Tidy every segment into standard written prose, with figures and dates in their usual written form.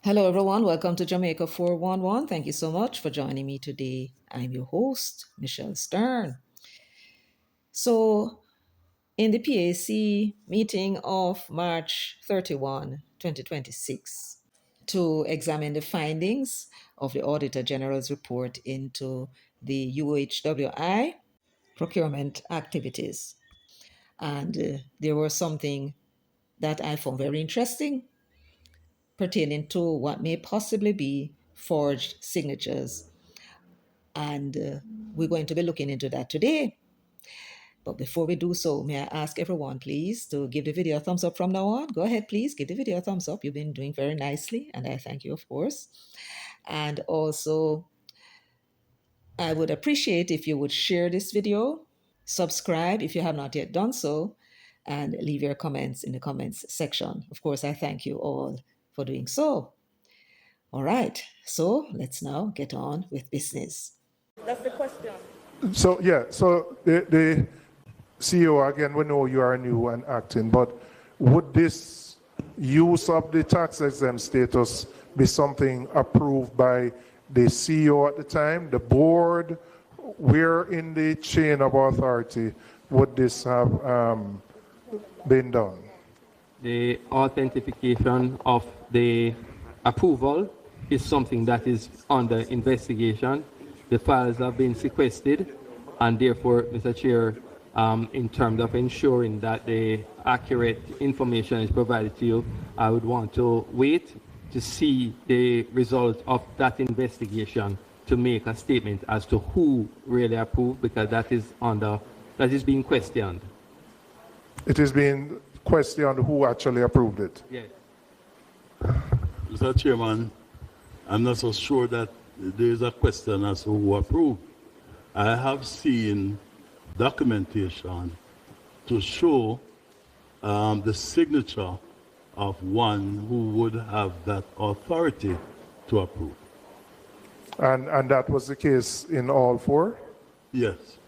Hello, everyone. Welcome to Jamaica 411. Thank you so much for joining me today. I'm your host, Michelle Stern. So, in the PAC meeting of March 31, 2026, to examine the findings of the Auditor General's report into the UHWI procurement activities. And there was something that I found very interesting pertaining to what may possibly be forged signatures. And we're going to be looking into that today. But before we do so, may I ask everyone, please, to give the video a thumbs up from now on? Go ahead, please, give the video a thumbs up. You've been doing very nicely, and I thank you, of course. And also, I would appreciate if you would share this video, subscribe if you have not yet done so, and leave your comments in the comments section. Of course, I thank you all for doing so. All right, so let's now get on with business. That's the question. So the CEO, again, we know you are new and acting, but would this use of the tax exempt status be something approved by the CEO at the time, the board? Where in the chain of authority would this have been done? The authentication of the approval is something that is under investigation. The files have been sequestered, and therefore, Mr. Chair, in terms of ensuring that the accurate information is provided to you, I would want to wait to see the result of that investigation to make a statement as to who really approved, because that is being questioned. It is being questioned who actually approved it. Yes. Mr. Chairman, I'm not so sure that there is a question as to who approved. I have seen documentation to show the signature of one who would have that authority to approve. And that was the case in all four? Yes.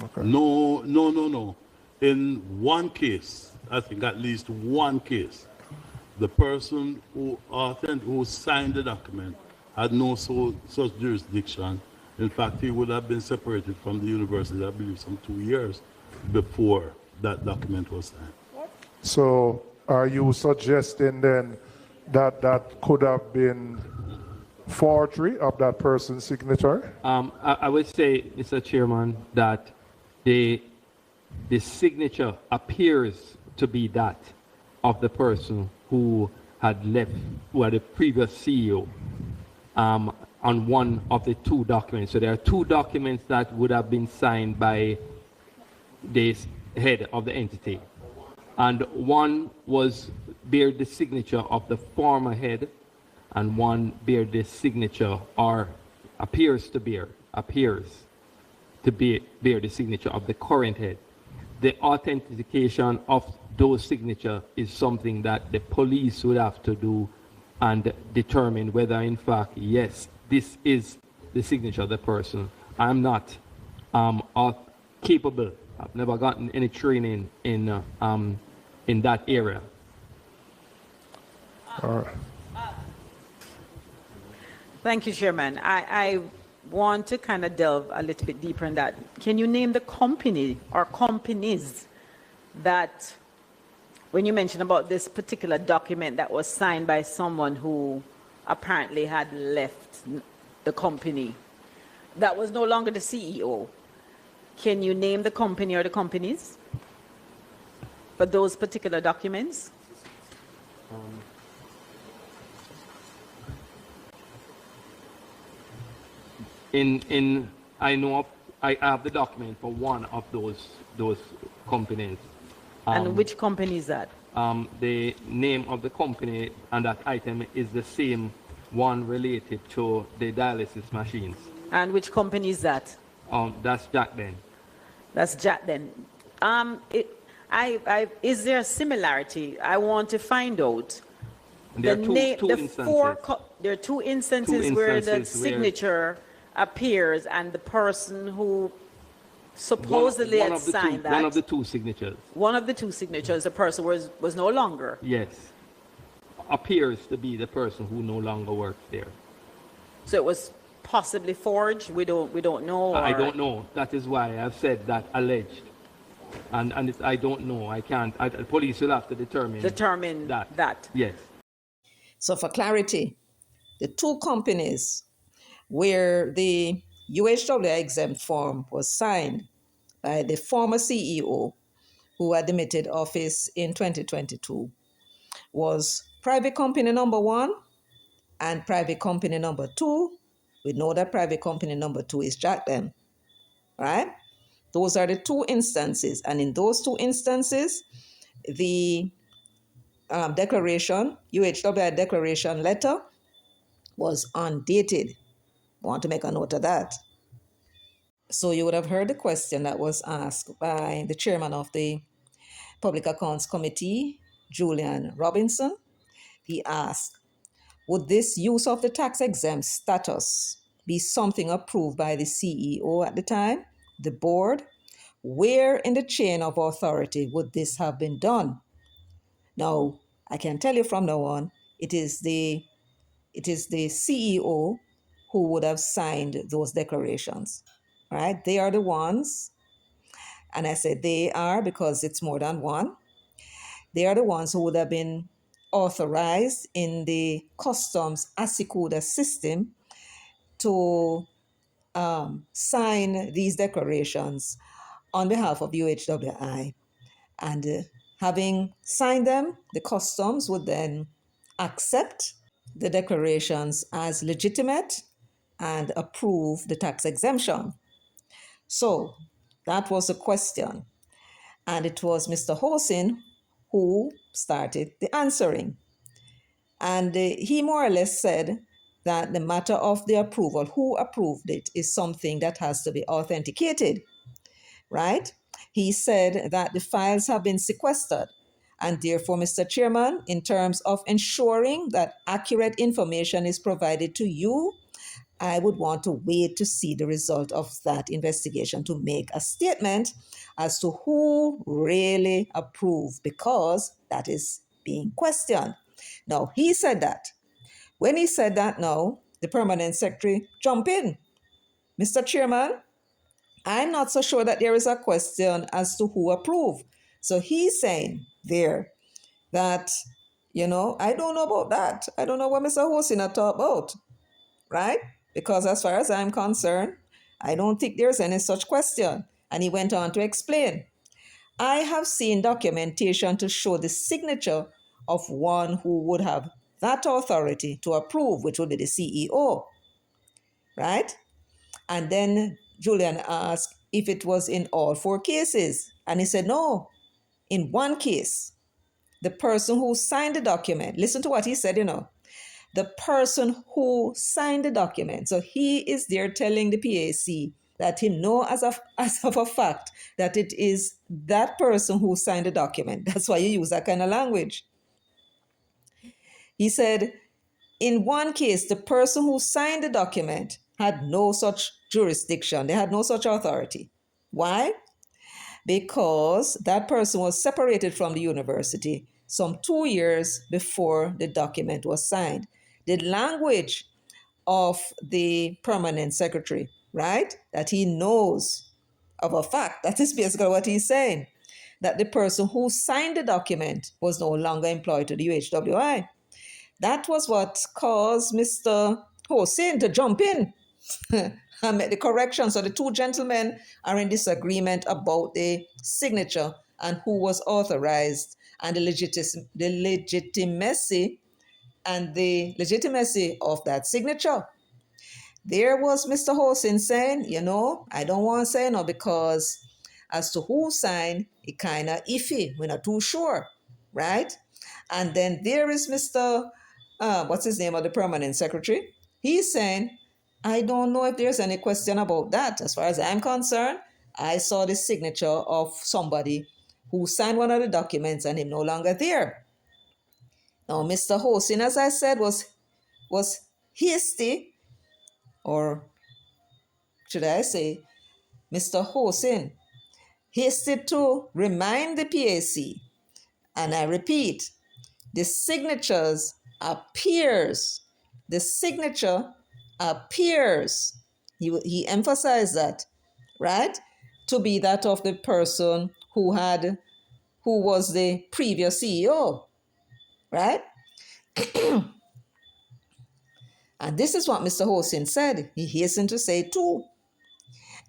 Okay. No. In one case, I think at least one case, the person who signed the document had no such jurisdiction. In fact, he would have been separated from the university, I believe, some 2 years before that document was signed. So are you suggesting then that that could have been forgery of that person's signature? I would say, Mr. Chairman, that the signature appears to be that of the person who had left, who had the previous CEO, on one of the two documents. So there are two documents that would have been signed by the head of the entity. And one bear the signature of the former head, and one bear the signature, or appears to bear the signature of the current head. The authentication of those signatures is something that the police would have to do and determine whether, in fact, yes, this is the signature of the person. I'm not capable. I've never gotten any training in that area. All right. Thank you, Chairman. I want to kind of delve a little bit deeper in that. Can you name the company or companies that, when you mentioned about this particular document that was signed by someone who apparently had left the company, that was no longer the CEO, can you name the company or the companies for those particular documents? I know I have the document for one of those companies. And which company is that? The name of the company and that item is the same one related to the dialysis machines. And which company is that? That's Jack then. That's Jack then. Is there a similarity? I want to find out. There are two instances. There are two instances where the signature appears and the person who supposedly had signed that. One of the two signatures. One of the two signatures, the person was no longer. Yes. appears to be the person who no longer works there. So it was possibly forged. We don't know. I or- don't know. That is why I've said that alleged, and it's, I don't know. I can't. The police will have to determine that. Yes. So for clarity, the two companies where the UHWI exempt form was signed by the former CEO who had demitted office in 2022 was private company number 1 and private company number 2. We know that private company number 2 is Jack Them, right? Those are the two instances. And in those two instances, the declaration, UHWI declaration letter, was undated. I want to make a note of that. So you would have heard the question that was asked by the chairman of the Public Accounts Committee, Julian Robinson. He asked, would this use of the tax exempt status be something approved by the CEO at the time, the board? Where in the chain of authority would this have been done? Now, I can tell you from now on, it is the CEO who would have signed those declarations, right? They are the ones, and I say they are because it's more than one. They are the ones who would have been authorized in the customs ASICUDA system to sign these declarations on behalf of UHWI. And having signed them, the customs would then accept the declarations as legitimate and approve the tax exemption. So that was the question. And it was Mr. Hosin who started the answering. And he more or less said that the matter of the approval, who approved it, is something that has to be authenticated, right? He said that the files have been sequestered. And therefore, Mr. Chairman, in terms of ensuring that accurate information is provided to you, I would want to wait to see the result of that investigation to make a statement as to who really approved, because that is being questioned. Now, he said that. When he said that, now, the permanent secretary jumped in. Mr. Chairman, I'm not so sure that there is a question as to who approved. So he's saying there that, I don't know about that. I don't know what Mr. Hosina talked about, right? Because as far as I'm concerned, I don't think there's any such question. And he went on to explain, I have seen documentation to show the signature of one who would have that authority to approve, which would be the CEO, right? And then Julian asked if it was in all 4 cases. And he said, no, in one case, the person who signed the document, listen to what he said, the person who signed the document. So he is there telling the PAC that he know as of a fact that it is that person who signed the document. That's why you use that kind of language. He said, in one case, the person who signed the document had no such jurisdiction. They had no such authority. Why? Because that person was separated from the university some 2 years before the document was signed. The language of the permanent secretary, right, that he knows of a fact, that is basically what he's saying, that the person who signed the document was no longer employed to the UHWI. That was what caused Mr. Hossein to jump in and make the correction. So the two gentlemen are in disagreement about the signature and who was authorized and the legitimacy of that signature. There was Mr. Hossein saying, I don't want to say no because as to who signed, it kind of iffy. We're not too sure, right? And then there is Mr. What's his name of the permanent secretary? He's saying, I don't know if there's any question about that. As far as I'm concerned, I saw the signature of somebody who signed one of the documents and him no longer there. Now, Mr. Hossein, as I said, was hasty, or should I say, Mr. Hossein hasty to remind the PAC, and I repeat, the signatures appears. The signature appears. He emphasized that, right? To be that of the person who was the previous CEO, right? And this is what Mr. Hosin said. He hastened to say too.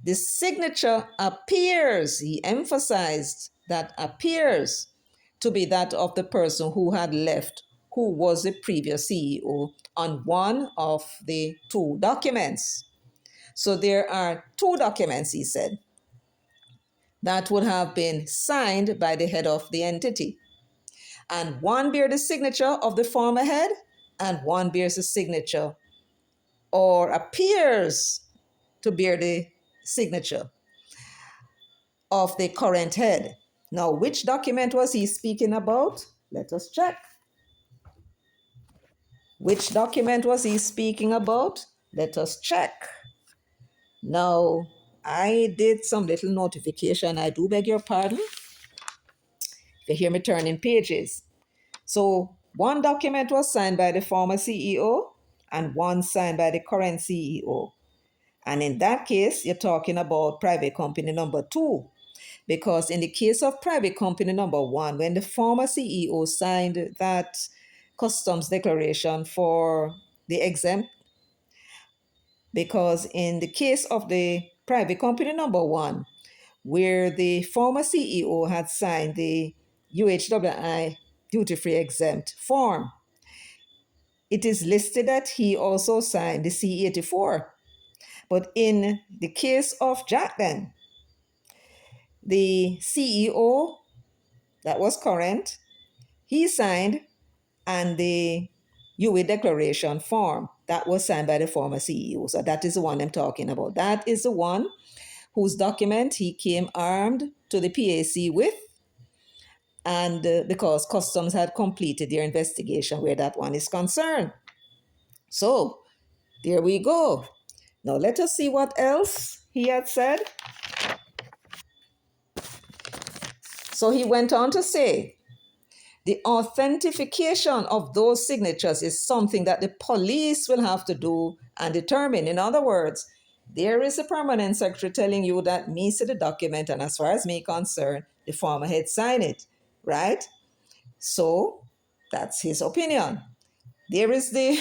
The signature appears, he emphasized that appears to be that of the person who had left, who was the previous CEO, on one of the two documents. So there are two documents, he said, that would have been signed by the head of the entity. And one bears the signature of the former head, and one bears the signature or appears to bear the signature of the current head. Now, which document was he speaking about? Let us check. Which document was he speaking about? Let us check. Now, I did some little notification. I do beg your pardon. If you hear me turning pages. So, one document was signed by the former CEO and one signed by the current CEO. And in that case, you're talking about private company number 2. Because in the case of private company number 1, when the former CEO signed that customs declaration for the exempt, because in the case of the private company number 1, where the former CEO had signed the UHWI duty-free exempt form, it is listed that he also signed the C-84. But in the case of Jack then, the CEO that was current, he signed, and the UA declaration form that was signed by the former CEO. So that is the one I'm talking about. That is the one whose document he came armed to the PAC with, and because customs had completed their investigation where that one is concerned. So there we go. Now let us see what else he had said. So he went on to say, the authentication of those signatures is something that the police will have to do and determine. In other words, there is a permanent secretary telling you that me see the document, and as far as me concerned, the former head signed it, right? So that's his opinion. There is the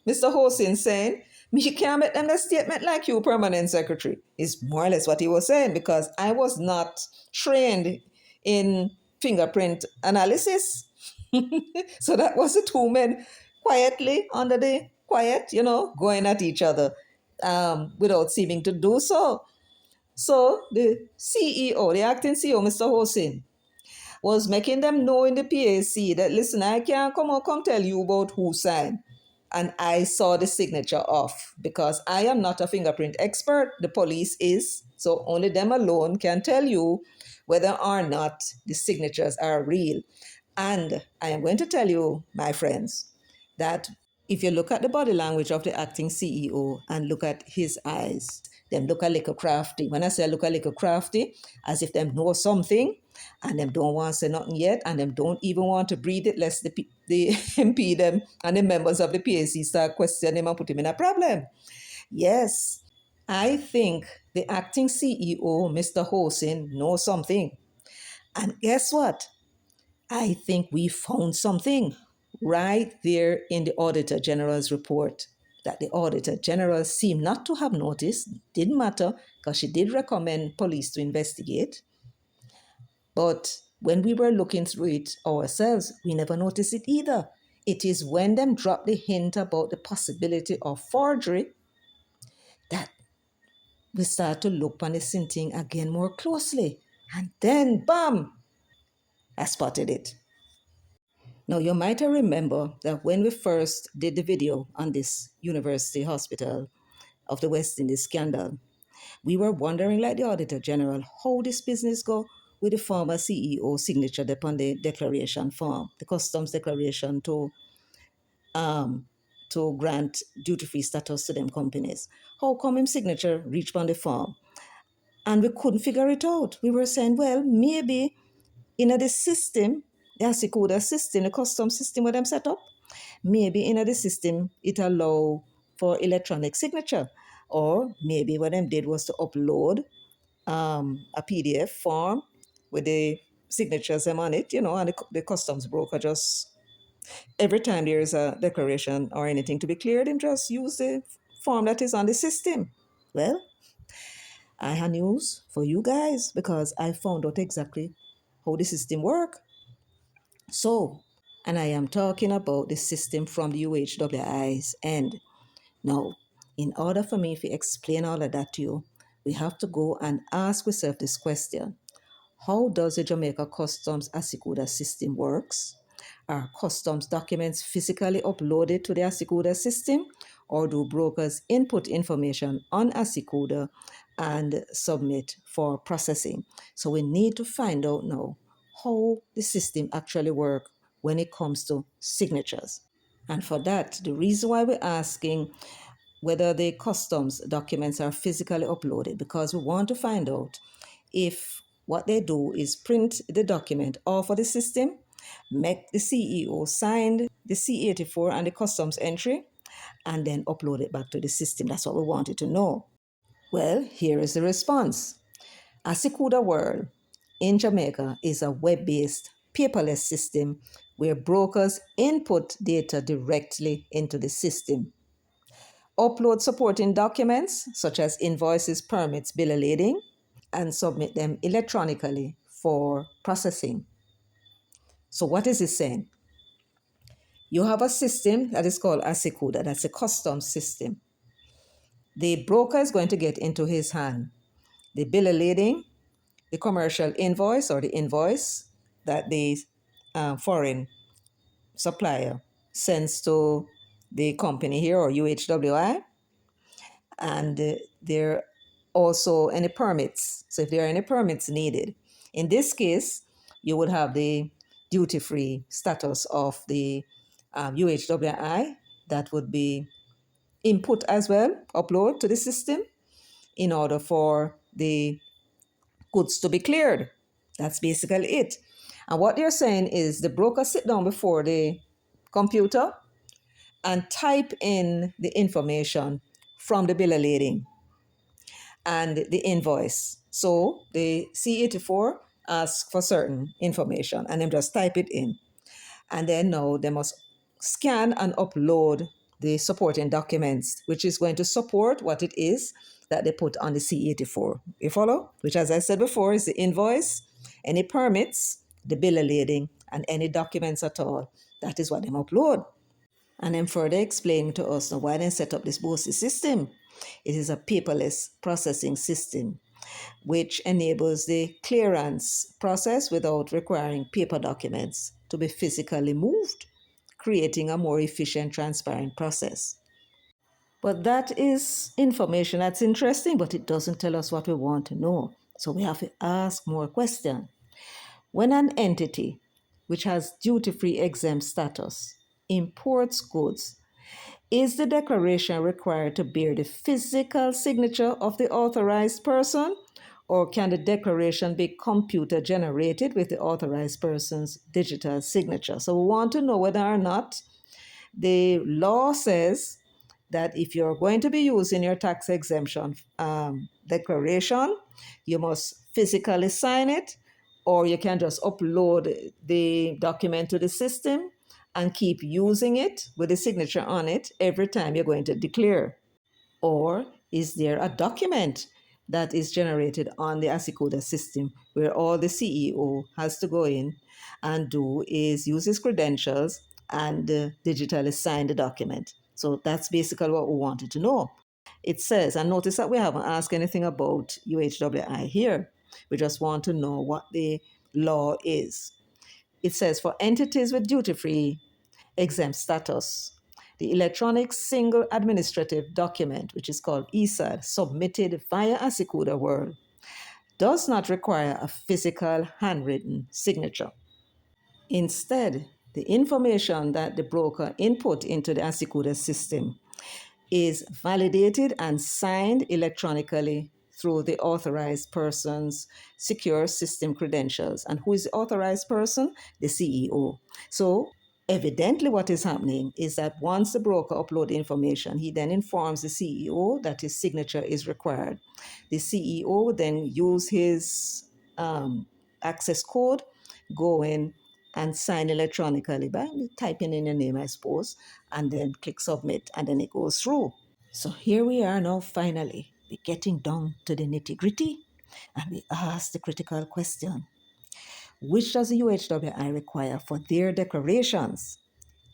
Mr. Hosin saying, me can't make them a statement like you, permanent secretary, is more or less what he was saying, because I was not trained in fingerprint analysis. So that was the two men quietly under the quiet, going at each other without seeming to do so. So the CEO, the acting CEO, Mr. Hosin, was making them know in the PAC that, listen, I can't come tell you about who signed. And I saw the signature off because I am not a fingerprint expert. The police is. So only them alone can tell you whether or not the signatures are real. And I am going to tell you, my friends, that if you look at the body language of the acting CEO and look at his eyes, them look a little crafty. When I say look a little crafty, as if them know something and them don't want to say nothing yet, and them don't even want to breathe it, lest the MP them and the members of the PAC start questioning him and put him in a problem. Yes, I think the acting CEO, Mr. Hosin, knows something. And guess what? I think we found something right there in the Auditor General's report that the Auditor General seemed not to have noticed. Didn't matter, because she did recommend police to investigate. But when we were looking through it ourselves, we never noticed it either. It is when them drop the hint about the possibility of forgery that we start to look on the thing again more closely. And then, bam, I spotted it. Now, you might remember that when we first did the video on this University Hospital of the West Indies scandal, we were wondering, like the Auditor General, how this business go with the former CEO signature upon the declaration form, the customs declaration to grant duty-free status to them companies. How come him signature reached on the form? And we couldn't figure it out. We were saying, well, maybe in the system, the ASICODA system, the custom system where them set up, Maybe in the system it allow for electronic signature, or maybe what them did was to upload a PDF form with the signatures them on it, and the customs broker just every time there is a declaration or anything to be cleared, him just use the form that is on the system. Well, I have news for you guys because I found out exactly how the system work. So, and I am talking about the system from the UHWI's end. Now, in order for me to explain all of that to you, we have to go and ask ourselves this question. How does the Jamaica Customs Asikuda system works? Are customs documents physically uploaded to the Asikuda system, or do brokers input information on Asikuda and submit for processing? So we need to find out now how the system actually works when it comes to signatures. And for that, the reason why we're asking whether the customs documents are physically uploaded, because we want to find out if what they do is print the document off of the system, make the CEO sign the C84 and the customs entry, and then upload it back to the system. That's what we wanted to know. Well, here is the response. Asikuda World in Jamaica is a web-based, paperless system where brokers input data directly into the system. Upload supporting documents such as invoices, permits, bill lading, and submit them electronically for processing. So what is it saying? You have a system that is called Asikuda, that's a custom system. The broker is going to get into his hand the bill lading, the commercial invoice or the invoice that the foreign supplier sends to the company here or UHWI, and there also any permits. So if there are any permits needed, in this case, you would have the duty-free status of the UHWI that would be input as well, upload to the system in order for the goods to be cleared. That's basically it. And what they're saying is the broker sit down before the computer and type in the information from the bill of lading and the invoice. So the C84 asks for certain information and then just type it in. And then now they must scan and upload the supporting documents, which is going to support what it is that they put on the C84. You follow? Which, as I said before, is the invoice, any permits, the bill of lading, and any documents at all. That is what they upload. And then further explain to us now why they set up this BOSI system. It is a paperless processing system which enables the clearance process without requiring paper documents to be physically moved, creating a more efficient, transparent process. But that is information that's interesting, but it doesn't tell us what we want to know. So we have to ask more questions. When an entity which has duty-free exempt status imports goods, is the declaration required to bear the physical signature of the authorized person, or can the declaration be computer generated with the authorized person's digital signature? So we want to know whether or not the law says that if you're going to be using your tax exemption declaration, you must physically sign it, or you can just upload the document to the system and keep using it with the signature on it every time you're going to declare. Or is there a document that is generated on the Asikuda system where all the CEO has to go in and do is use his credentials and digitally sign the document? So that's basically what we wanted to know. It says, and notice that we haven't asked anything about UHWI here. We just want to know what the law is. It says for entities with duty-free exempt status, the electronic single administrative document, which is called ESAD, submitted via Asikuda World, does not require a physical handwritten signature. Instead, the information that the broker input into the Asikuda system is validated and signed electronically through the authorized person's secure system credentials. And who is the authorized person? The CEO. So Evidently, what is happening is that once the broker uploads information, he then informs the CEO that his signature is required. The CEO would then use his access code, go in and sign electronically by typing in your name, I suppose, and then click submit, and then it goes through. So here we are now, finally. We're getting down to the nitty gritty, and we ask the critical question: which does the UHWI require for their declarations?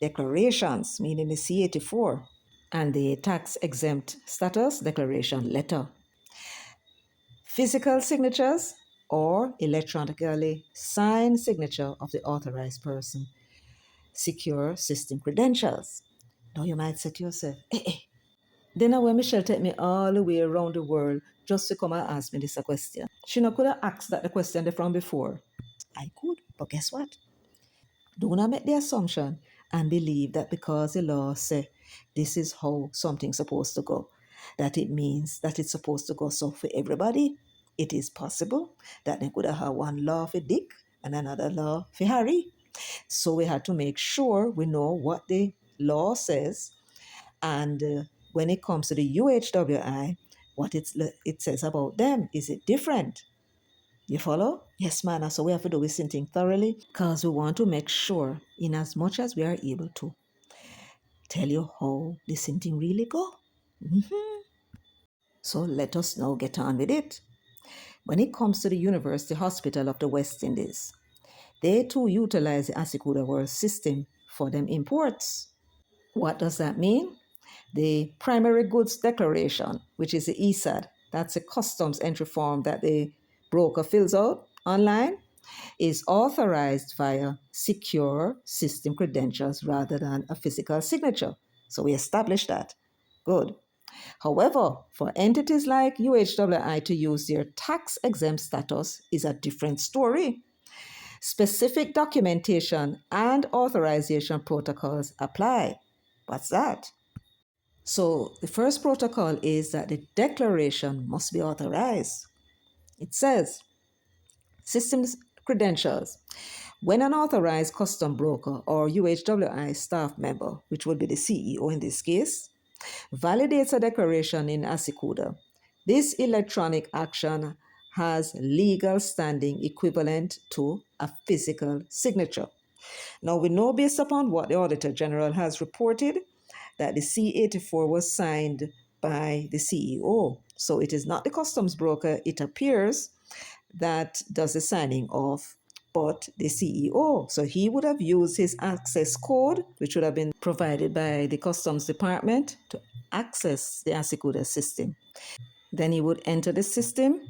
Declarations, meaning the C84, and the tax exempt status declaration letter. Physical signatures or electronically signed signature of the authorized person. Secure system credentials. Now you might say to yourself, then when Michelle take me all the way around the world just to come and ask me this a question. She not could have asked that the question from before. I could, but guess what? Do not make the assumption and believe that because the law say this is how something's supposed to go, that it means that it's supposed to go so for everybody. It is possible that they could have one law for Dick and another law for Harry. So we had to make sure we know what the law says, and when it comes to the UHWI, what it says about them. Is it different? You follow? Yes, man. So we have to do this thing thoroughly because we want to make sure, in as much as we are able to, tell you how this thing really go. So let us now get on with it. When it comes to the University Hospital of the West Indies, they too utilize the Asikuda World system for them imports. What does that mean? The primary goods declaration, which is the ESAD, that's a customs entry form that the broker fills out online, is authorized via secure system credentials rather than a physical signature. So we established that. Good. However, for entities like UHWI to use their tax exempt status is a different story. Specific documentation and authorization protocols apply. What's that? So the first protocol is that the declaration must be authorized. It says, systems credentials. When an authorized custom broker or UHWI staff member, which would be the CEO in this case, validates a declaration in Asikuda, this electronic action has legal standing equivalent to a physical signature. Now, we know based upon what the Auditor General has reported that the C84 was signed by the CEO. So it is not the customs broker, it appears, that does the signing off, but the CEO. So he would have used his access code, which would have been provided by the customs department, to access the Asikuda system. Then he would enter the system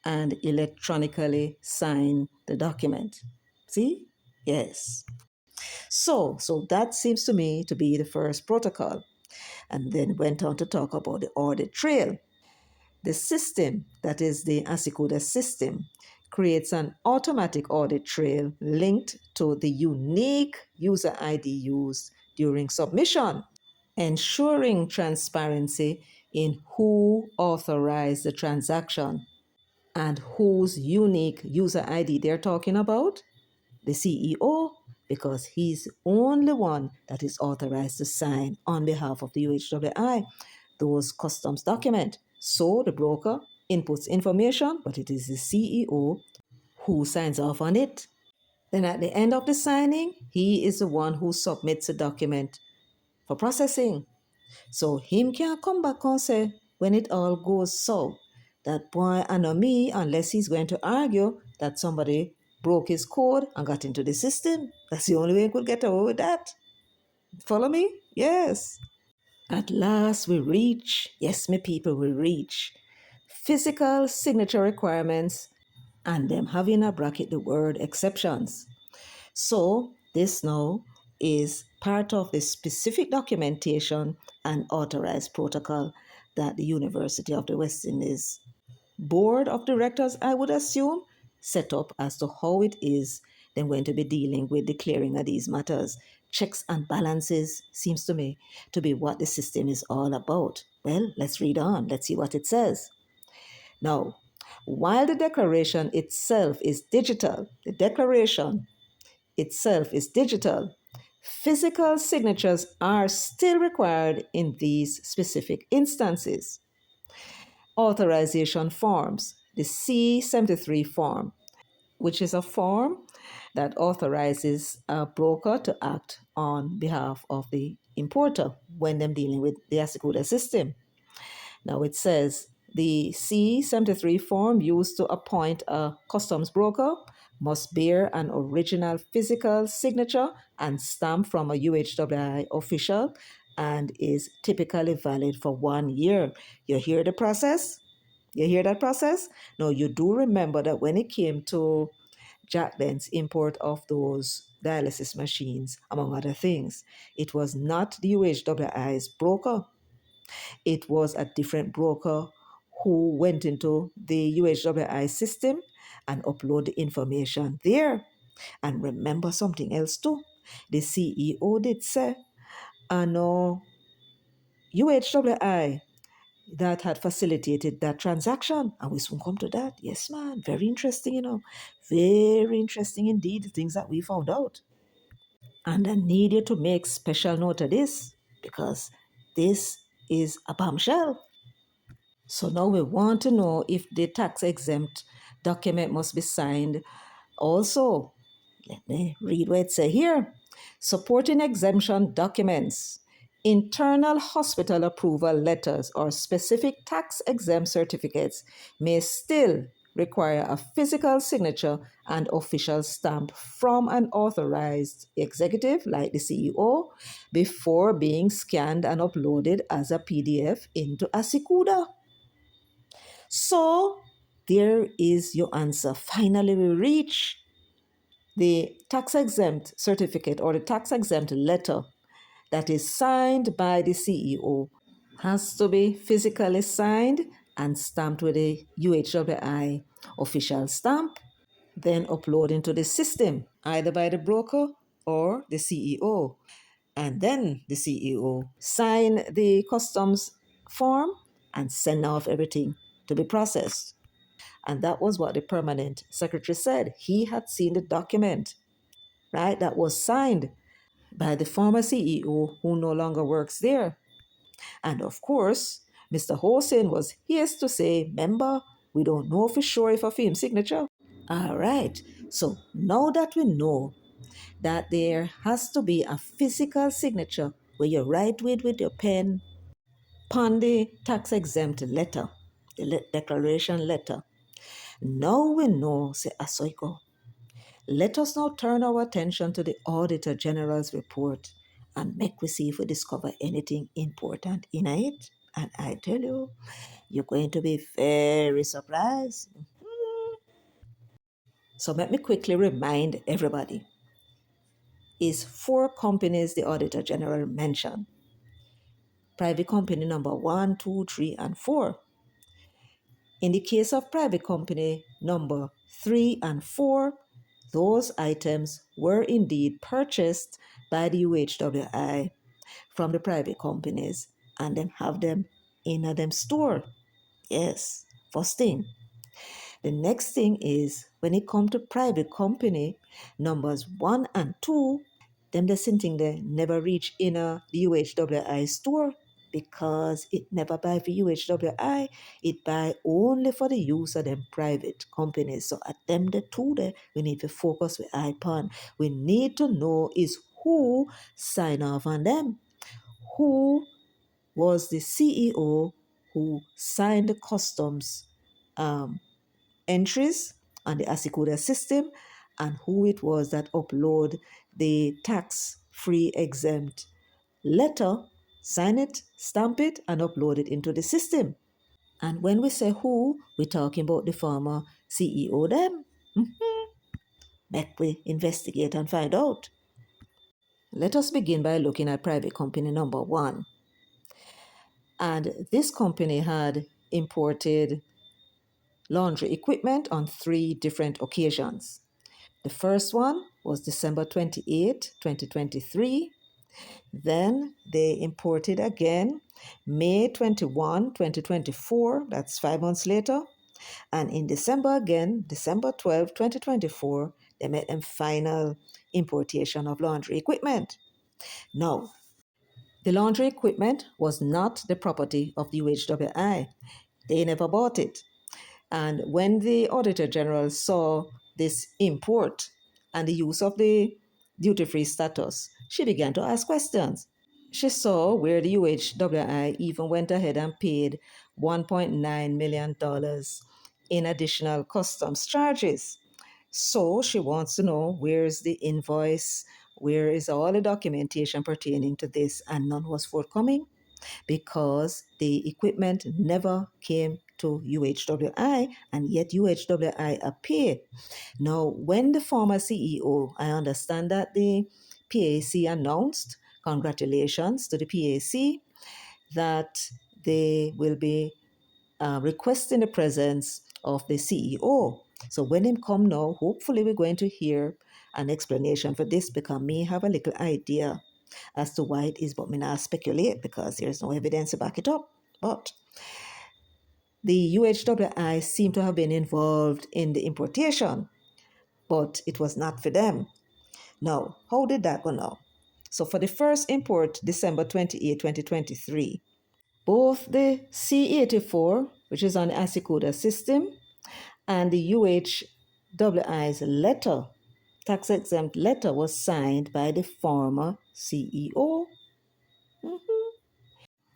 and electronically sign the document. See? Yes. So that seems to me to be the first protocol. And then went on to talk about the audit trail. The system, that is the Asikuda system, creates an automatic audit trail linked to the unique user ID used during submission, ensuring transparency in who authorized the transaction and whose unique user ID they're talking about. The CEO, because he's the only one that is authorized to sign on behalf of the UHWI those customs documents. So the broker inputs information, but it is the CEO who signs off on it. Then at the end of the signing, he is the one who submits the document for processing. So him can come back and say, when it all goes so, that boy, I know me, unless he's going to argue that somebody broke his code and got into the system. That's the only way he could get away with that. Follow me? Yes. At last we reach, yes, my people, we reach physical signature requirements and them having a bracket the word exceptions. So this now is part of the specific documentation and authorized protocol that the University of the West Indies Board of Directors, I would assume, set up as to how it is they're going to be dealing with the clearing of these matters. Checks and balances seems to me to be what the system is all about. Well, let's read on. Let's see what it says. Now, while the declaration itself is digital, Physical signatures are still required in these specific instances. Authorization forms, the C-73 form, which is a form that authorizes a broker to act on behalf of the importer when them dealing with the Assecuda system. Now it says the C-73 form used to appoint a customs broker must bear an original physical signature and stamp from a UHWI official and is typically valid for 1 year. You hear the process? You hear that process? Now, you do remember that when it came to Jack Dent's import of those dialysis machines, among other things, it was not the UHWI's broker. It was a different broker who went into the UHWI system and upload the information there. And remember something else too. The CEO did say, no UHWI that had facilitated that transaction. And we soon come to that. Yes, man. Very interesting, Very interesting indeed, the things that we found out. And I need you to make special note of this because this is a bombshell. So now we want to know if the tax exempt document must be signed also. Let me read what it says here. Supporting exemption documents, internal hospital approval letters, or specific tax exempt certificates may still require a physical signature and official stamp from an authorized executive like the CEO before being scanned and uploaded as a PDF into Assecuda. So there is your answer. Finally, we reach the tax exempt certificate or the tax exempt letter that is signed by the CEO has to be physically signed and stamped with a UHWI official stamp, then upload into the system either by the broker or the CEO. And then the CEO sign the customs form and send off everything to be processed. And that was what the permanent secretary said. He had seen the document, right, that was signed by the former CEO who no longer works there. And of course, Mr. Hossein was here to say, member, we don't know for sure if a film signature. All right. So now that we know that there has to be a physical signature where you write with your pen upon the tax exempt letter, the declaration letter. Now we know, say Asoiko. Let us now turn our attention to the Auditor General's report and make we see if we discover anything important in it. And I tell you, you're going to be very surprised. So let me quickly remind everybody. Is 4 companies the Auditor General mentioned. Private company number 1, 2, 3, and 4. In the case of private company number 3 and 4, those items were indeed purchased by the UHWI from the private companies and then have them in a them store. Yes, first thing. The next thing is when it comes to private company numbers 1 and 2, them the same thing they never reach in a UHWI store because it never buy for UHWI, it buy only for the use of them private companies. So at them the two there, we need to focus with IPON. We need to know is who sign off on them. Who was the CEO who signed the customs entries on the Assecuda system and who it was that upload the tax-free exempt letter, sign it, stamp it, and upload it into the system. And when we say who, we're talking about the former CEO them. Make we investigate and find out. Let us begin by looking at private company number 1. And this company had imported laundry equipment on 3 different occasions. The first one was December 28, 2023. Then they imported again May 21, 2024. That's 5 months later. And in December again, December 12, 2024, they made them final importation of laundry equipment. Now, the laundry equipment was not the property of the UHWI. They never bought it. And when the Auditor General saw this import and the use of the duty free status, she began to ask questions. She saw where the UHWI even went ahead and paid $1.9 million in additional customs charges. So she wants to know where is the invoice, where is all the documentation pertaining to this, and none was forthcoming because the equipment never came to UHWI, and yet UHWI appeared. Now, when the former CEO, I understand that the PAC announced, congratulations to the PAC, that they will be requesting the presence of the CEO. So when him come now, hopefully we're going to hear an explanation for this because me have a little idea as to why it is, but me not speculate because there's no evidence to back it up. But the UHWI seem to have been involved in the importation, but it was not for them. Now, how did that go now? So for the first import, December 28, 2023, both the C84, which is on the ASICODA system, and the UHWI's letter, tax exempt letter, was signed by the former CEO.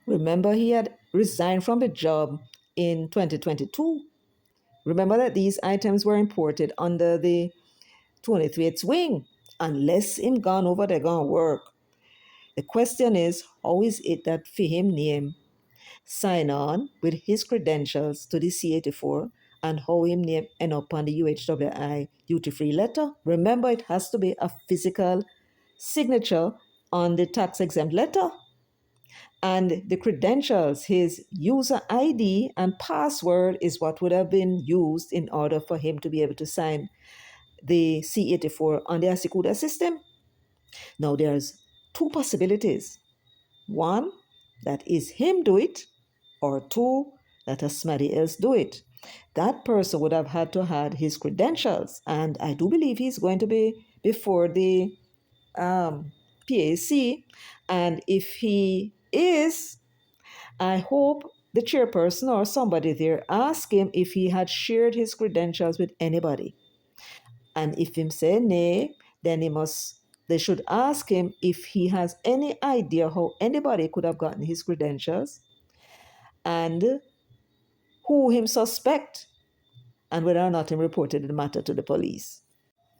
Remember, he had resigned from the job in 2022. Remember that these items were imported under the 23th wing. Unless him gone over there gonna work. The question is, how is it that for him name sign on with his credentials to the C84 and how him name end up on the UHWI duty-free letter? Remember, it has to be a physical signature on the tax exempt letter. And the credentials, his user ID and password is what would have been used in order for him to be able to sign the C84 on the ASICUDA system. Now there's two possibilities. One, that is him do it, or two, that somebody else do it. That person would have had to have his credentials, and I do believe he's going to be before the PAC. And if he is, I hope the chairperson or somebody there ask him if he had shared his credentials with anybody. And if him say nay, then they should ask him if he has any idea how anybody could have gotten his credentials and who him suspect and whether or not him reported the matter to the police.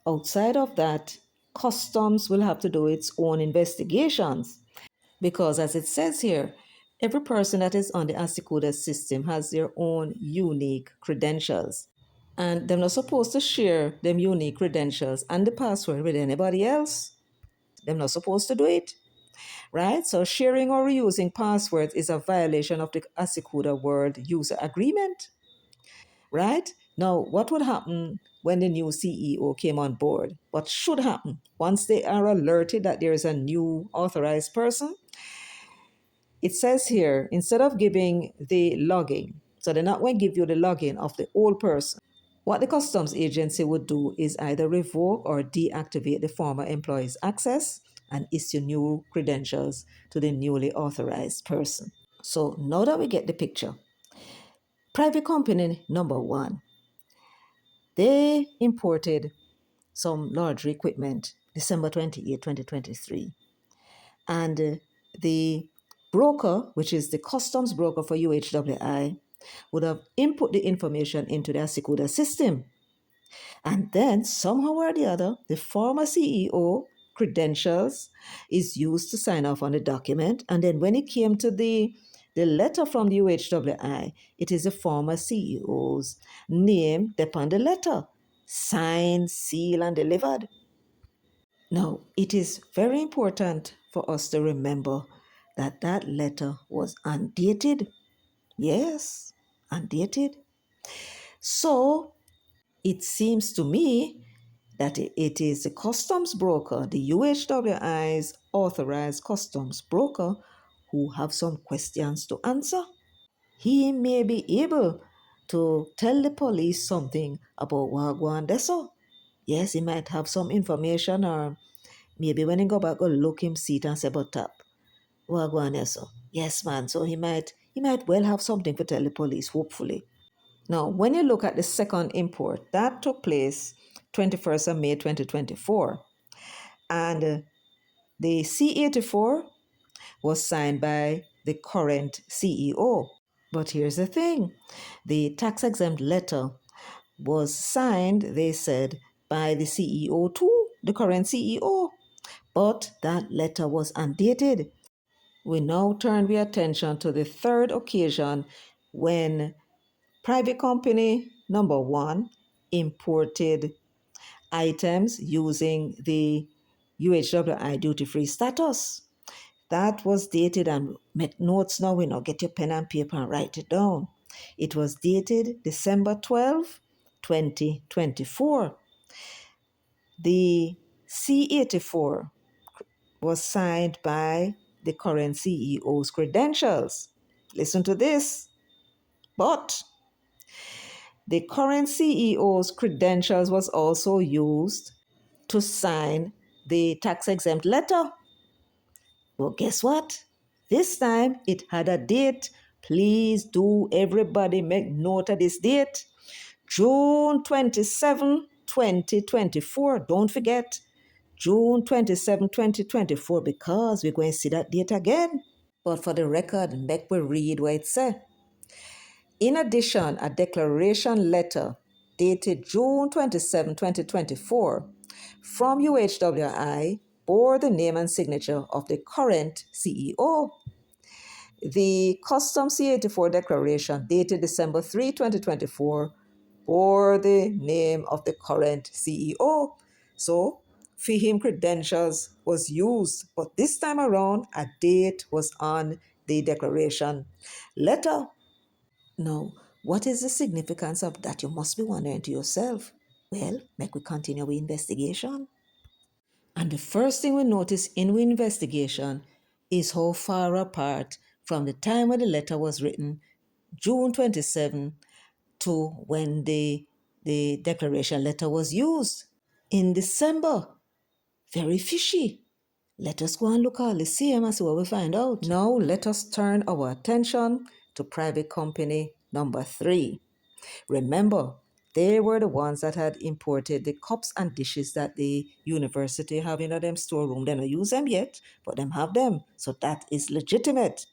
Outside of that, customs will have to do its own investigations because, as it says here, every person that is on the ASICODA system has their own unique credentials. And they're not supposed to share them unique credentials and the password with anybody else. They're not supposed to do it, right? So sharing or reusing passwords is a violation of the ASICODA World User Agreement, right? Now, what would happen when the new CEO came on board? What should happen once they are alerted that there is a new authorized person? It says here, instead of giving the login, so they're not going to give you the login of the old person. What the customs agency would do is either revoke or deactivate the former employee's access and issue new credentials to the newly authorized person. So now that we get the picture, private company number one, they imported some laundry equipment December 28, 2023. And the broker, which is the customs broker for UHWI, would have input the information into their ASICODA system. And then somehow or the other, the former CEO credentials is used to sign off on the document. And then when it came to the letter from the UHWI, it is the former CEO's name upon the letter, signed, sealed, and delivered. Now, it is very important for us to remember that that letter was undated. Yes, undated. So it seems to me that it is the customs broker, the UHWI's authorized customs broker, who have some questions to answer. He may be able to tell the police something about Wagwan Deso. Yes, he might have some information or Maybe when he go back, go look him, see it and say, but tap. Well, go on, yes, so. Yes, man. So he might well have something to tell the police, hopefully. Now, when you look at the second import, that took place 21st of May 2024. And the C-84 was signed by the current CEO. But here's the thing. The tax-exempt letter was signed, they said, by the CEO too, the current CEO. But that letter was undated. We now turn our attention to the third occasion when private company number one imported items using the UHWI duty-free status. That was dated, and make notes now, get your pen and paper and write it down. It was dated December 12, 2024. The C-84 was signed by the current CEO's credentials. Listen to this. But the current CEO's credentials was also used to sign the tax-exempt letter. Well, guess what? This time it had a date. Please do everybody make note of this date. June 27, 2024. Don't forget, June 27, 2024, because we're going to see that date again. But for the record, make we read what it says. In addition, a declaration letter dated June 27, 2024 from UHWI bore the name and signature of the current CEO. The Custom C-84 declaration dated December 3, 2024 bore the name of the current CEO. So, for him credentials was used, but this time around, a date was on the declaration letter. Now, what is the significance of that? You must be wondering to yourself. Well, make we continue with investigation. And the first thing we notice in the investigation is how far apart from the time when the letter was written, June 27, to when the declaration letter was used in December. Very fishy. Let us go and look all the same and see what we find out. Now, let us turn our attention to private company number 3. Remember, they were the ones that had imported the cups and dishes that the university have in them storeroom. They don't use them yet, but them have them. So that is legitimate.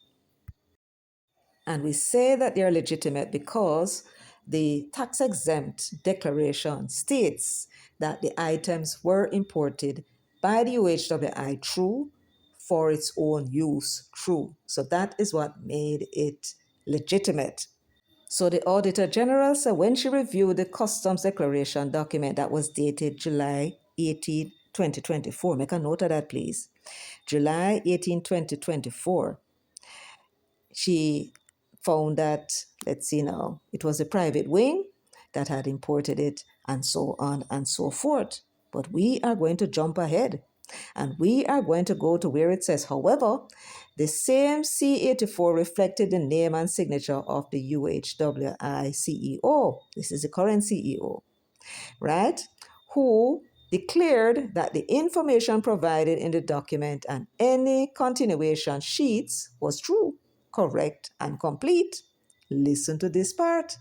And we say that they are legitimate because the tax exempt declaration states that the items were imported by the UHWI true for its own use true. So that is what made it legitimate. So the Auditor General said when she reviewed the customs declaration document that was dated July 18, 2024, make a note of that, please. July 18, 2024, she found that, let's see now, it was a private wing that had imported it and so on and so forth. But we are going to jump ahead and we are going to go to where it says, however, the same C-84 reflected the name and signature of the UHWI CEO. This is the current CEO, right? Who declared that the information provided in the document and any continuation sheets was true, correct, and complete. Listen to this part.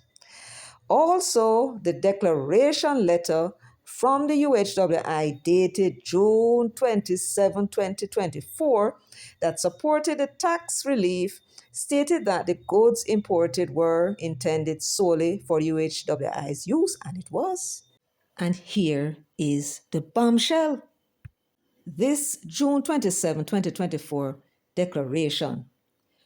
Also, the declaration letter from the UHWI dated June 27, 2024, that supported the tax relief stated that the goods imported were intended solely for UHWI's use, and it was. And here is the bombshell. This June 27, 2024 declaration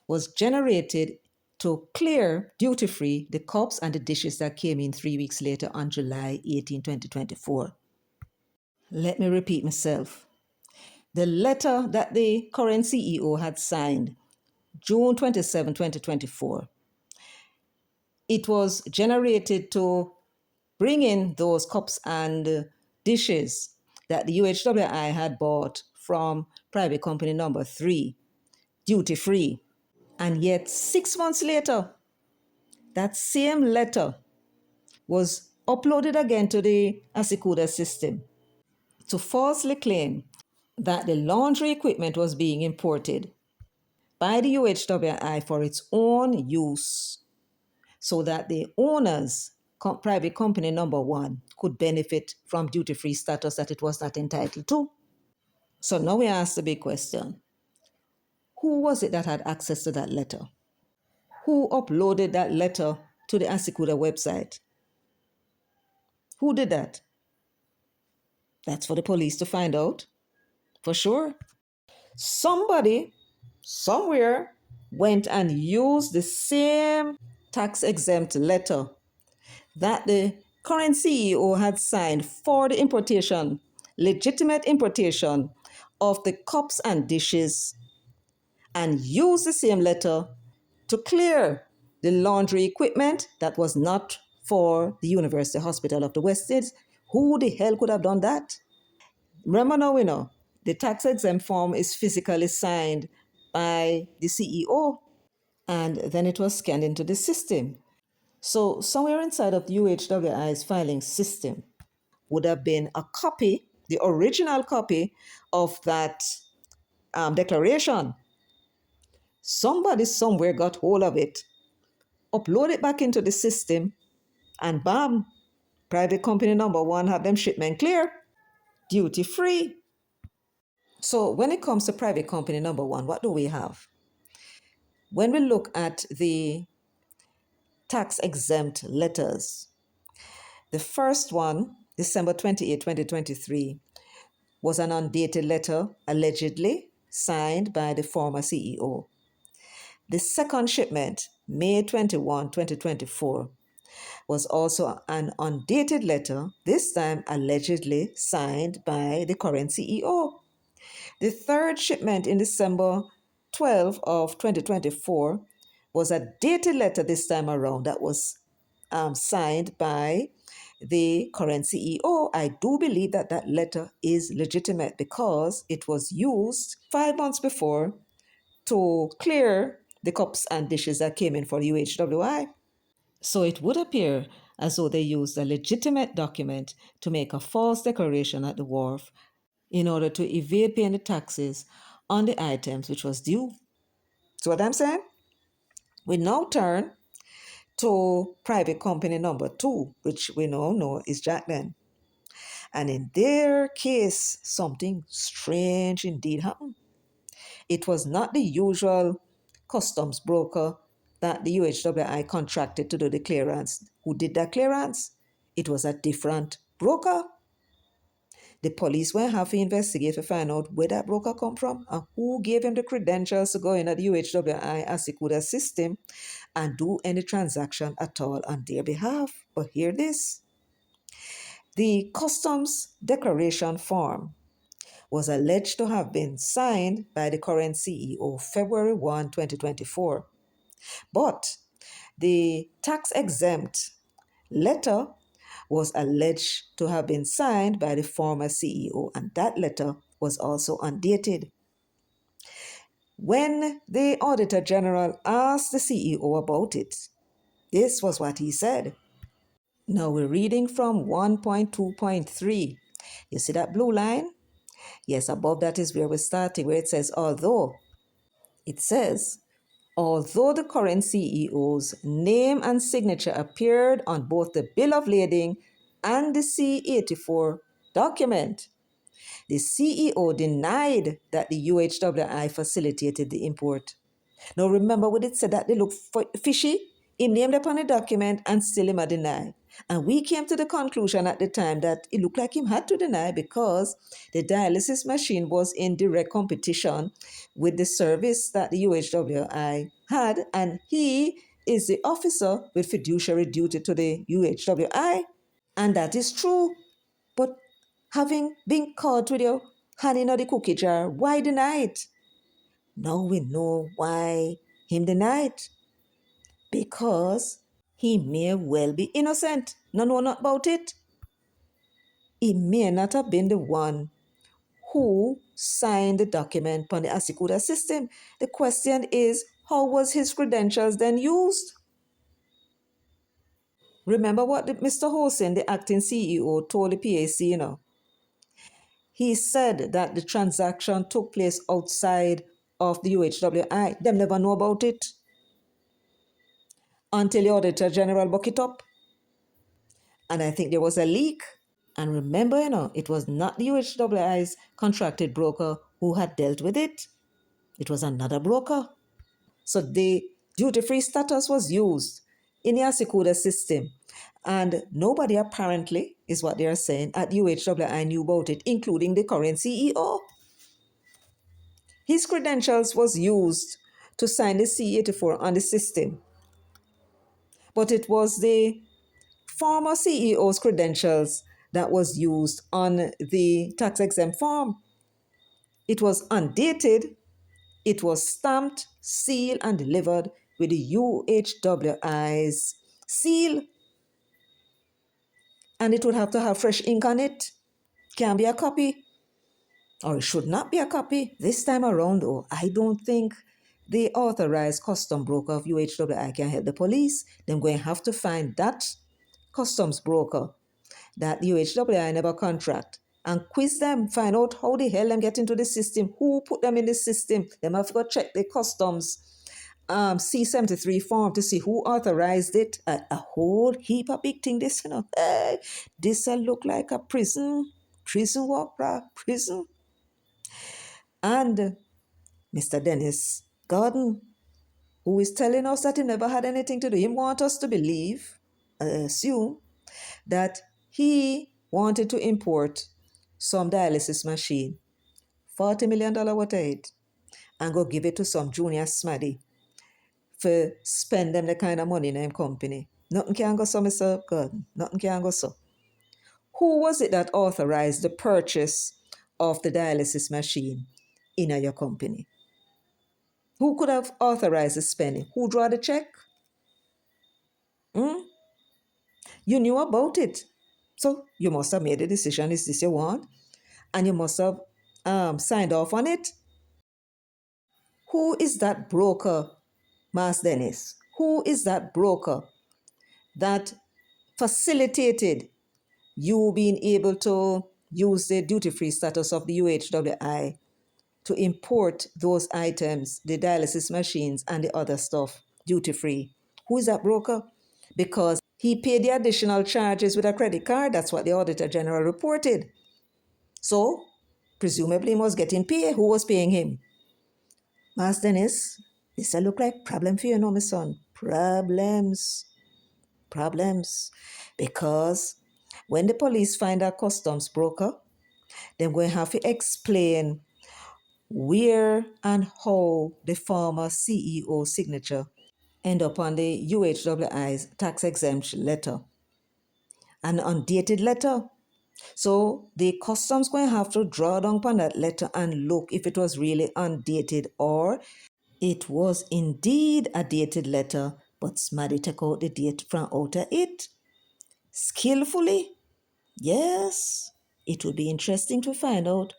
was generated to clear duty-free the cups and the dishes that came in 3 weeks later on July 18, 2024. Let me repeat myself. The letter that the current CEO had signed June 27, 2024, it was generated to bring in those cups and dishes that the UHWI had bought from private company number 3, duty-free. And yet 6 months later, that same letter was uploaded again to the Asikuda system to falsely claim that the laundry equipment was being imported by the UHWI for its own use so that the owners, private company number one, could benefit from duty-free status that it was not entitled to. So now we ask the big question. Who was it that had access to that letter? Who uploaded that letter to the Asikuda website? Who did that? That's for the police to find out, for sure. Somebody, somewhere, went and used the same tax exempt letter that the current CEO had signed for the importation, legitimate importation of the cups and dishes, and used the same letter to clear the laundry equipment that was not for the University Hospital of the West Indies. Who the hell could have done that? Remember now, we know the tax exempt form is physically signed by the CEO, and then it was scanned into the system. So somewhere inside of the UHWI's filing system would have been a copy, the original copy of that declaration. Somebody somewhere got hold of it, upload it back into the system, and bam, private company number one have them shipment clear, duty free. So when it comes to private company number one, what do we have? When we look at the tax exempt letters, the first one, December 28, 2023, was an undated letter allegedly signed by the former CEO. The second shipment, May 21, 2024, was also an undated letter, this time allegedly signed by the current CEO. The third shipment in December 12 of 2024 was a dated letter this time around that was signed by the current CEO. I do believe that that letter is legitimate because it was used 5 months before to clear the cups and dishes that came in for UHWI. So it would appear as though they used a legitimate document to make a false declaration at the wharf in order to evade paying the taxes on the items which was due. So what I'm saying? We now turn to private company number two, which we now know is Jacqueline. And in their case, something strange indeed happened. It was not the usual customs broker that the UHWI contracted to do the clearance who did that clearance. It was a different broker. The police will have to investigate to find out where that broker come from and who gave him the credentials to go in at the UHWI Asikuda system and do any transaction at all on their behalf. But hear this. The customs declaration form was alleged to have been signed by the current CEO February 1, 2024. But the tax exempt letter was alleged to have been signed by the former CEO, and that letter was also undated. When the Auditor General asked the CEO about it, this was what he said. Now we're reading from 1.2.3. You see that blue line? Yes, above that is where we're starting, where it says, although. It says, although the current CEO's name and signature appeared on both the bill of lading and the C-84 document, the CEO denied that the UHWI facilitated the import. Now remember what it said that they look fishy? He named upon the document and still him a deny. And we came to the conclusion at the time that it looked like him had to deny because the dialysis machine was in direct competition with the service that the UHWI had, and he is the officer with fiduciary duty to the UHWI. And that is true. But having been caught with your hand in the cookie jar, why deny it? Now we know why him denied. Because he may well be innocent. No know not about it. He may not have been the one who signed the document on the Asikuda system. The question is, how was his credentials then used? Remember what Mr. Hosen, the acting CEO, told the PAC, he said that the transaction took place outside of the UHWI. Them never know about it until the Auditor General buck it up. And I think there was a leak. And remember, it was not the UHWI's contracted broker who had dealt with it. It was another broker. So the duty-free status was used in the Asikuda system. And nobody apparently, is what they are saying, at UHWI knew about it, including the current CEO. His credentials was used to sign the C-84 on the system. But it was the former CEO's credentials that was used on the tax-exempt form. It was undated, it was stamped, sealed, and delivered with the UHWI's seal. And it would have to have fresh ink on it. Can't be a copy. Or it should not be a copy. This time around, though, I don't think the authorized custom broker of UHWI can help the police. They're going to have to find that customs broker that UHWI never contract and quiz them, find out how the hell them get into the system, who put them in the system. Them have to go check the customs C-73 form to see who authorized it. A whole heap of big thing this, Hey, this look like a prison walk, prison. And Mr. Dennis Gordon, who is telling us that he never had anything to do. He wants us to believe, assume, that he wanted to import some dialysis machine, $40 million worth of it, and go give it to some junior smaddy for spend them the kind of money in them company. Nothing can go so, Mr. Gordon. Nothing can go so. Who was it that authorized the purchase of the dialysis machine in your company? Who could have authorized the spending? Who drew the check? You knew about it. So you must have made a decision. Is this you want? And you must have signed off on it. Who is that broker, Mas Dennis? Who is that broker that facilitated you being able to use the duty-free status of the UHWI to import those items, the dialysis machines and the other stuff, duty-free? Who is that broker? Because he paid the additional charges with a credit card. That's what the Auditor General reported. So, presumably he was getting paid. Who was paying him? Mas Dennis, this look like problem for you, my son. Problems. Because when the police find a customs broker, they're going to have to explain where and how the former CEO signature end up on the UHWI's tax exemption letter, an undated letter. So the customs going to have to draw down upon that letter and look if it was really undated or it was indeed a dated letter, but Smaddy took out the date from out of it skillfully. Yes, it would be interesting to find out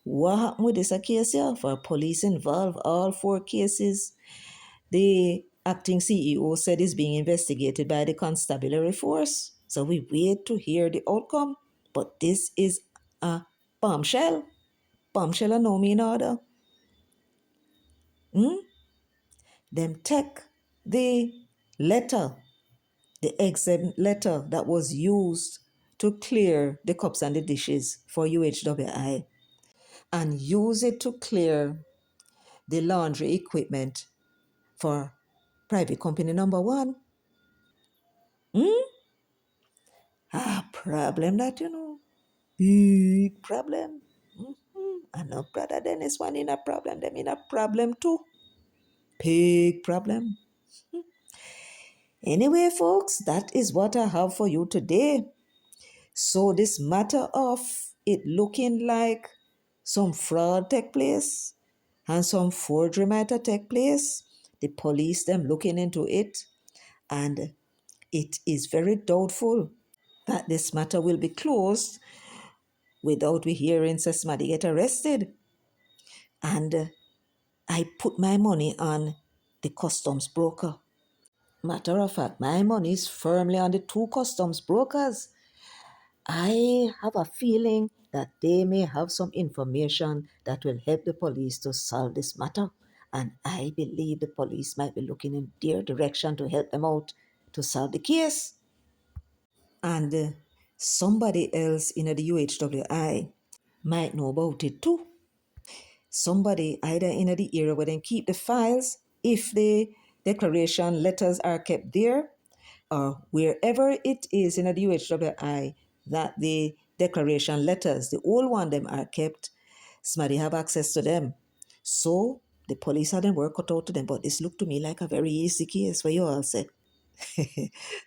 what happened with this case here. For police involved, all 4 cases, the acting CEO said is being investigated by the constabulary force. So we wait to hear the outcome. But this is a bombshell. Bombshell and no mean order. Them take the letter, the exempt letter that was used to clear the cups and the dishes for UHWI and use it to clear the laundry equipment for private company number 1. Problem that, big problem. And no brother Dennis one in a problem, them in a problem too. Big problem. Anyway, folks, that is what I have for you today. So this matter of it looking like some fraud take place and some forgery might have take place, the police them looking into it, and it is very doubtful that this matter will be closed without we hearing somebody get arrested. And I put my money on the customs broker. Matter of fact, my money is firmly on the 2 customs brokers. I have a feeling that they may have some information that will help the police to solve this matter. And I believe the police might be looking in their direction to help them out to solve the case. And somebody else in the UHWI might know about it too. Somebody either in the area where they keep the files, if the declaration letters are kept there, or wherever it is in the UHWI that the declaration letters, the old one them are kept, somebody have access to them. So the police had them work cut out to them, but this looked to me like a very easy case for you all say.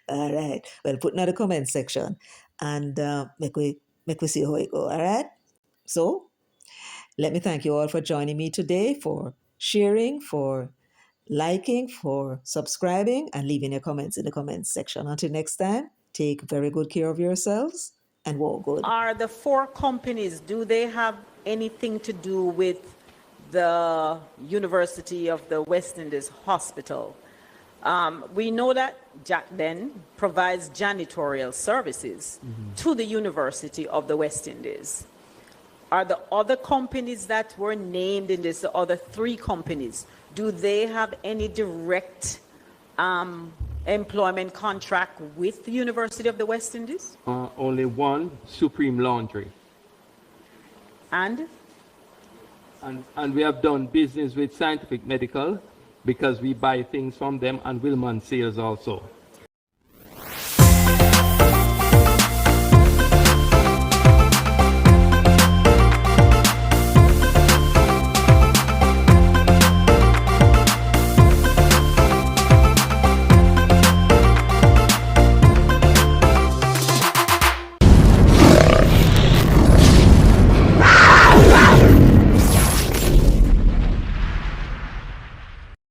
All right. Well, put in the comment section and make we see how it go. All right. So let me thank you all for joining me today, for sharing, for liking, for subscribing, and leaving your comments in the comments section. Until next time, take very good care of yourselves and walk good. Are the 4 companies, do they have anything to do with the University of the West Indies Hospital? We know that Jack Den provides janitorial services to the University of the West Indies. Are the other companies that were named in this, the other 3 companies, do they have any direct employment contract with the University of the West Indies? Only one, Supreme Laundry. And we have done business with Scientific Medical because we buy things from them, and Wilman Sales also.